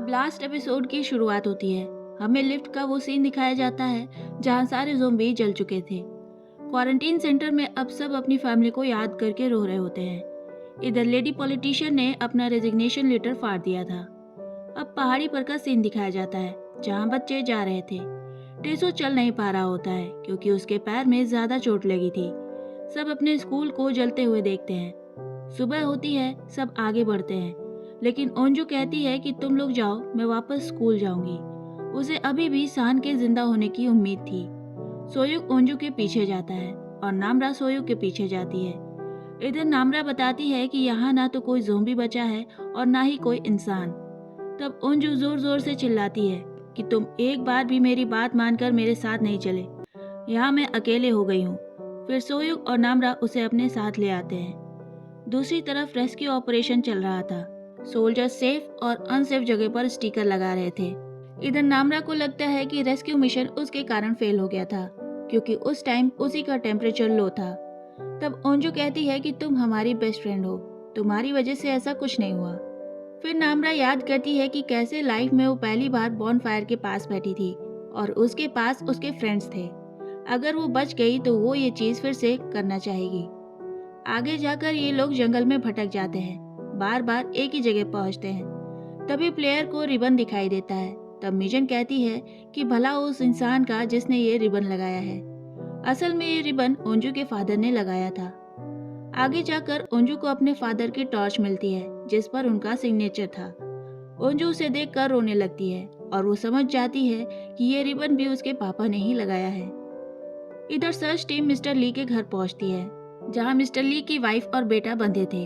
अब last episode की शुरुआत होती है। हमें लिफ्ट का वो सीन दिखाया जाता है जहाँ सारे ज़ोंबी जल चुके थे। क्वारंटीन सेंटर में अब सब अपनी फैमिली को याद करके रो रहे होते हैं। इधर लेडी पॉलिटिशियन ने अपना रेजिग्नेशन लेटर फाड़ दिया था। अब पहाड़ी पर का सीन दिखाया जाता है जहाँ बच्चे जा रहे थे। टेसू चल नहीं पा रहा होता है क्योंकि उसके पैर में ज्यादा चोट लगी थी। सब अपने स्कूल को जलते हुए देखते हैं। सुबह होती है, सब आगे बढ़ते हैं, लेकिन ओंजू कहती है कि तुम लोग जाओ, मैं वापस स्कूल जाऊंगी। उसे अभी भी सान के जिंदा होने की उम्मीद थी। सोयुक ओंजू के पीछे जाता है और नामरा सोयुक के पीछे जाती है। इधर नामरा बताती है कि यहाँ ना तो कोई ज़ोंबी बचा है और ना ही कोई इंसान। तब ओंजू जोर जोर से चिल्लाती है कि तुम एक बार भी मेरी बात मानकर मेरे साथ नहीं चले। यहाँ मैं अकेले हो गई हूँ। फिर सोयुक और नामरा उसे अपने साथ ले आते हैं। दूसरी तरफ रेस्क्यू ऑपरेशन चल रहा था। सोल्जर सेफ और अनसेफ जगह पर स्टिकर लगा रहे थे। इधर नामरा को लगता है कि रेस्क्यू मिशन उसके कारण फेल हो गया था क्योंकि उस टाइम उसी का टेम्परेचर लो था। तब ओंजू कहती है कि तुम हमारी बेस्ट फ्रेंड हो, तुम्हारी वजह से ऐसा कुछ नहीं हुआ। फिर नामरा याद करती है कि कैसे लाइफ में वो पहली बार बॉनफायर के पास बैठी थी और उसके पास उसके फ्रेंड्स थे। अगर वो बच गई तो वो ये चीज फिर से करना चाहेगी। आगे जाकर ये लोग जंगल में भटक जाते हैं, बार बार एक ही जगह पहुंचते हैं। तभी प्लेयर को रिबन दिखाई देता है। तब मिजन कहती है कि भला उस इंसान का जिसने ये रिबन लगाया है। असल में ये रिबन ओंजू के फादर ने लगाया था। आगे जाकर ओंजू को अपने फादर की टॉर्च मिलती है जिस पर उनका सिग्नेचर था। ओंजू उसे देखकर रोने लगती है और वो समझ जाती है कि ये रिबन भी उसके पापा ने ही लगाया है। इधर सर्च टीम मिस्टर ली के घर पहुंचती है जहां मिस्टर ली की वाइफ और बेटा बंधे थे।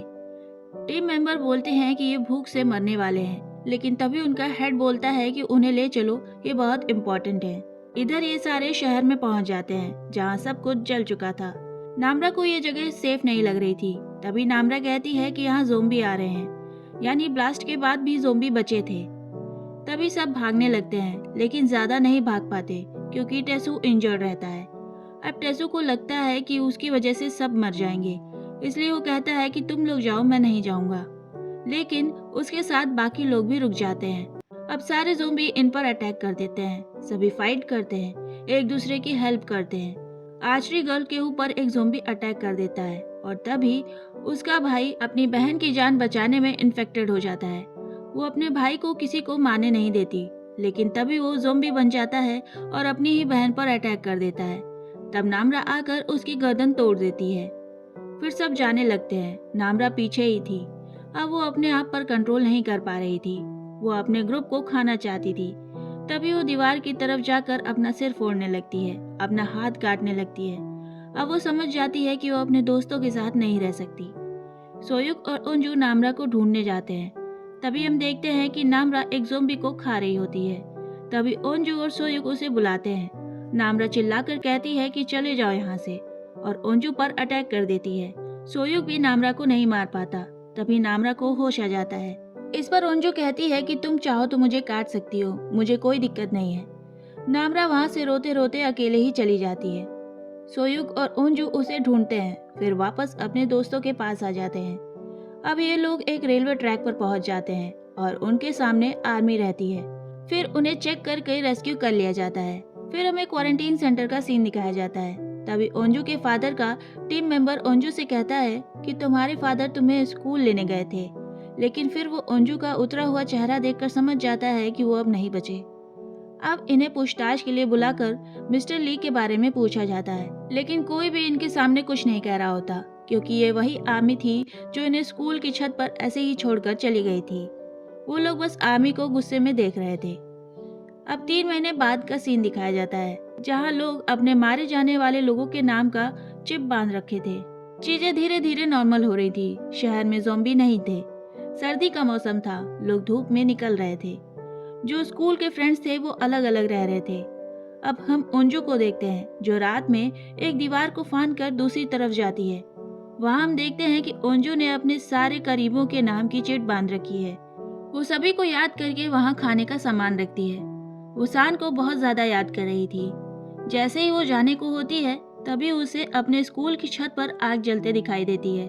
टीम मेंबर बोलते हैं कि ये भूख से मरने वाले हैं, लेकिन तभी उनका हेड बोलता है कि उन्हें ले चलो, ये बहुत इम्पोर्टेंट है। इधर ये सारे शहर में पहुंच जाते हैं जहां सब कुछ जल चुका था। नामरा को ये जगह सेफ नहीं लग रही थी। तभी नामरा कहती है कि यहाँ ज़ोंबी आ रहे हैं, यानी ब्लास्ट के बाद भी ज़ोंबी बचे थे। तभी सब भागने लगते हैं, लेकिन ज्यादा नहीं भाग पाते क्योंकि टेसू इंजर्ड रहता है। अब टेसू को लगता है कि उसकी वजह से सब मर जाएंगे, इसलिए वो कहता है कि तुम लोग जाओ, मैं नहीं जाऊंगा। लेकिन उसके साथ बाकी लोग भी रुक जाते हैं। अब सारे ज़ोंबी इन पर अटैक कर देते हैं। सभी फाइट करते हैं, एक दूसरे की हेल्प करते हैं। आर्चरी गर्ल के ऊपर एक ज़ोंबी अटैक कर देता है और तभी उसका भाई अपनी बहन की जान बचाने में इन्फेक्टेड हो जाता है। वो अपने भाई को किसी को मारने नहीं देती, लेकिन तभी वो ज़ोंबी बन जाता है और अपनी ही बहन पर अटैक कर देता है। तब नामरा आकर उसकी गर्दन तोड़ देती है। फिर सब जाने लगते हैं। नामरा पीछे ही थी। अब वो अपने आप पर कंट्रोल नहीं कर पा रही थी। वो अपने ग्रुप को खाना चाहती थी। तभी वो दीवार की तरफ जाकर अपना सिर फोड़ने लगती है, अपना हाथ काटने लगती है। अब वो समझ जाती है कि वो अपने दोस्तों के साथ नहीं रह सकती। सोयुक और ओंजू नामरा को ढूंढने जाते हैं। तभी हम देखते हैं कि नामरा एक ज़ोंबी को खा रही होती है। तभी ओंजू और सोयुक उसे बुलाते हैं। नामरा चिल्लाकर कहती है कि चले जाओ यहाँ से, और ओंजू पर अटैक कर देती है। सोयुक भी नामरा को नहीं मार पाता। तभी नामरा को होश आ जाता है। इस पर ओंजू कहती है कि तुम चाहो तो मुझे काट सकती हो, मुझे कोई दिक्कत नहीं है। नामरा वहाँ से रोते रोते अकेले ही चली जाती है। सोयुक और ओंजू उसे ढूंढते हैं, फिर वापस अपने दोस्तों के पास आ जाते हैं। अब ये लोग एक रेलवे ट्रैक पर पहुंच जाते हैं और उनके सामने आर्मी रहती है। फिर उन्हें चेक करके रेस्क्यू कर लिया जाता है। फिर हमें क्वारंटीन सेंटर का सीन दिखाया जाता है। तभी ओंजू के फादर का टीम मेंबर ओंजू से कहता है कि तुम्हारे फादर तुम्हें स्कूल लेने गए थे, लेकिन फिर वो ओंजू का उतरा हुआ चेहरा देखकर समझ जाता है कि वो अब नहीं बचे। अब इन्हें पूछताछ के लिए बुलाकर मिस्टर ली के बारे में पूछा जाता है, लेकिन कोई भी इनके सामने कुछ नहीं कह रहा होता क्योंकि ये वही आर्मी थी जो इन्हें स्कूल की छत पर ऐसे ही छोड़कर चली गई थी। वो लोग बस आर्मी को गुस्से में देख रहे थे। अब 3 महीने बाद का सीन दिखाया जाता है जहाँ लोग अपने मारे जाने वाले लोगों के नाम का चिप बांध रखे थे। चीजें धीरे धीरे नॉर्मल हो रही थी। शहर में ज़ोंबी नहीं थे। सर्दी का मौसम था, लोग धूप में निकल रहे थे। जो स्कूल के फ्रेंड्स थे वो अलग अलग रह रहे थे। अब हम ओंजू को देखते हैं जो रात में एक दीवार को फांद कर दूसरी तरफ जाती है। वहाँ हम देखते हैं कि ओंजू ने अपने सारे करीबों के नाम की चिट बांध रखी है। वो सभी को याद करके वहाँ खाने का सामान रखती है। वो सान को बहुत ज्यादा याद कर रही थी। जैसे ही वो जाने को होती है तभी उसे अपने स्कूल की छत पर आग जलते दिखाई देती है।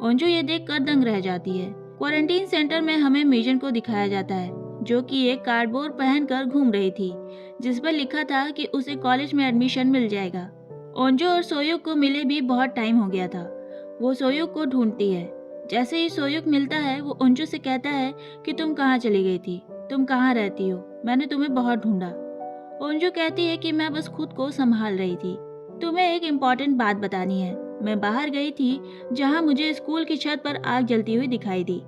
ओंजू ये देख कर दंग रह जाती है। क्वारंटीन सेंटर में हमें मिजन को दिखाया जाता है जो कि एक कार्डबोर्ड पहनकर घूम रही थी, जिस पर लिखा था कि उसे कॉलेज में एडमिशन मिल जाएगा। ओंजो और सोयुक को मिले भी बहुत टाइम हो गया था। वो सोयुक को ढूंढती है। जैसे ही सोयुक मिलता है, वो ओंजो से कहता है कि तुम कहाँ चली गई थी, तुम कहाँ रहती हो, मैंने तुम्हें बहुत ढूंढा। ओंजो कहती है कि मैं बस खुद को संभाल रही थी। तुम्हें एक इम्पॉर्टेंट बात बतानी है। मैं बाहर गई थी जहाँ मुझे स्कूल की छत पर आग जलती हुई दिखाई दी।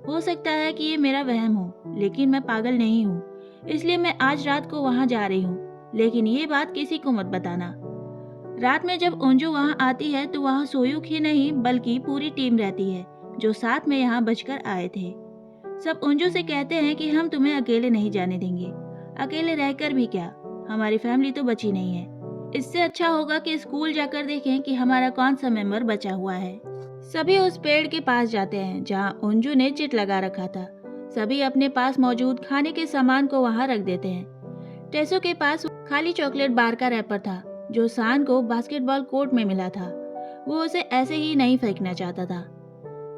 हो सकता है कि ये मेरा वहम हो, लेकिन मैं पागल नहीं हूँ, इसलिए मैं आज रात को वहाँ जा रही हूँ। लेकिन ये बात किसी को मत बताना। रात में जब ओंजो वहाँ आती है तो वहाँ सोयुक ही नहीं बल्कि पूरी टीम रहती है, जो साथ में यहाँ बचकर आए थे। सब ओंजो से कहते हैं कि हम तुम्हें अकेले नहीं जाने देंगे। अकेले रहकर भी क्या, हमारी फैमिली तो बची नहीं है। इससे अच्छा होगा कि स्कूल जाकर देखें कि हमारा कौन सा मेंबर बचा हुआ है। सभी उस पेड़ के पास जाते हैं जहाँ ओंजो ने चिट लगा रखा था। सभी अपने पास मौजूद खाने के सामान को वहाँ रख देते हैं। टेसो के पास खाली चॉकलेट बार का रैपर था जो सान को बास्केटबॉल कोर्ट में मिला था। वो उसे ऐसे ही नहीं फेंकना चाहता था।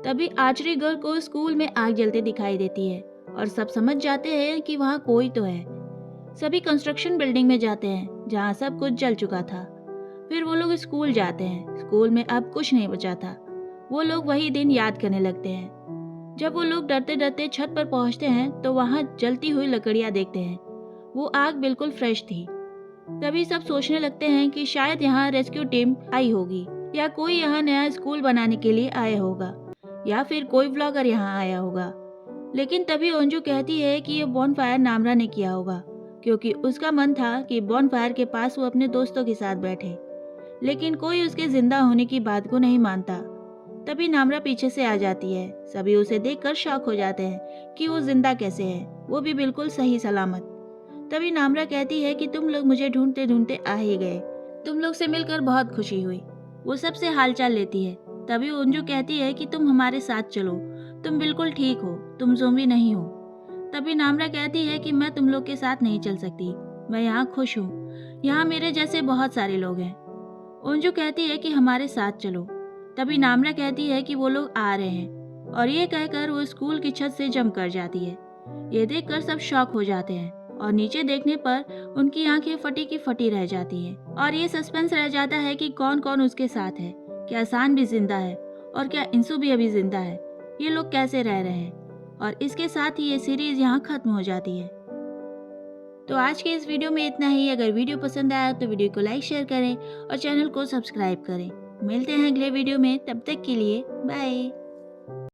तभी आर्चरी गर्ल को स्कूल में आग जलते दिखाई देती है और सब समझ जाते हैं कि वहाँ कोई तो है। सभी कंस्ट्रक्शन बिल्डिंग में जाते हैं जहाँ सब कुछ जल चुका था। फिर वो लोग स्कूल जाते हैं। स्कूल में अब कुछ नहीं बचा था। वो लोग वही दिन याद करने लगते हैं। जब वो लोग डरते डरते छत पर पहुँचते हैं तो वहाँ जलती हुई लकड़ियाँ देखते हैं। वो आग बिल्कुल फ्रेश थी। तभी सब सोचने लगते हैं कि शायद यहाँ रेस्क्यू टीम आई होगी, या कोई यहाँ नया स्कूल बनाने के लिए आया होगा, या फिर कोई व्लॉगर यहाँ आया होगा। लेकिन तभी ओंजो कहती है कि ये बॉनफायर नामरा ने किया होगा, क्योंकि उसका मन था कि बॉनफायर के पास वो अपने दोस्तों के साथ बैठे। लेकिन कोई उसके जिंदा होने की बात को नहीं मानता। तभी नामरा पीछे से आ जाती है। सभी उसे देखकर शॉक हो जाते हैं कि वो जिंदा कैसे है, वो भी बिल्कुल सही सलामत। तभी नामरा कहती है कि तुम लोग मुझे ढूंढते ढूंढते आ ही गए। तुम लोग से मिलकर बहुत खुशी हुई। वो सबसे हालचाल लेती है। तभी ओंजो कहती है कि तुम हमारे साथ चलो, तुम बिल्कुल ठीक हो, तुम ज़ोंबी नहीं हो। तभी नामरा कहती है कि मैं तुम लोग के साथ नहीं चल सकती, मैं यहाँ खुश हूँ, यहाँ मेरे जैसे बहुत सारे लोग हैं। ओंजो कहती है कि हमारे साथ चलो। तभी नामरा कहती है कि वो लोग आ रहे हैं, और ये कहकर वो स्कूल की छत से जंप कर जाती है। ये देखकर सब शॉक हो जाते हैं और नीचे देखने पर उनकी आंखें फटी की फटी रह जाती हैं। और ये सस्पेंस रह जाता है कि कौन कौन उसके साथ है। क्या सान भी जिंदा है, और क्या इंसु भी अभी जिंदा है, ये लोग कैसे रह रहे हैं। और इसके साथ ही ये सीरीज यहाँ खत्म हो जाती है। तो आज के इस वीडियो में इतना ही। अगर वीडियो पसंद आया तो वीडियो को लाइक शेयर करें और चैनल को सब्सक्राइब करें। मिलते हैं अगले वीडियो में, तब तक के लिए बाय।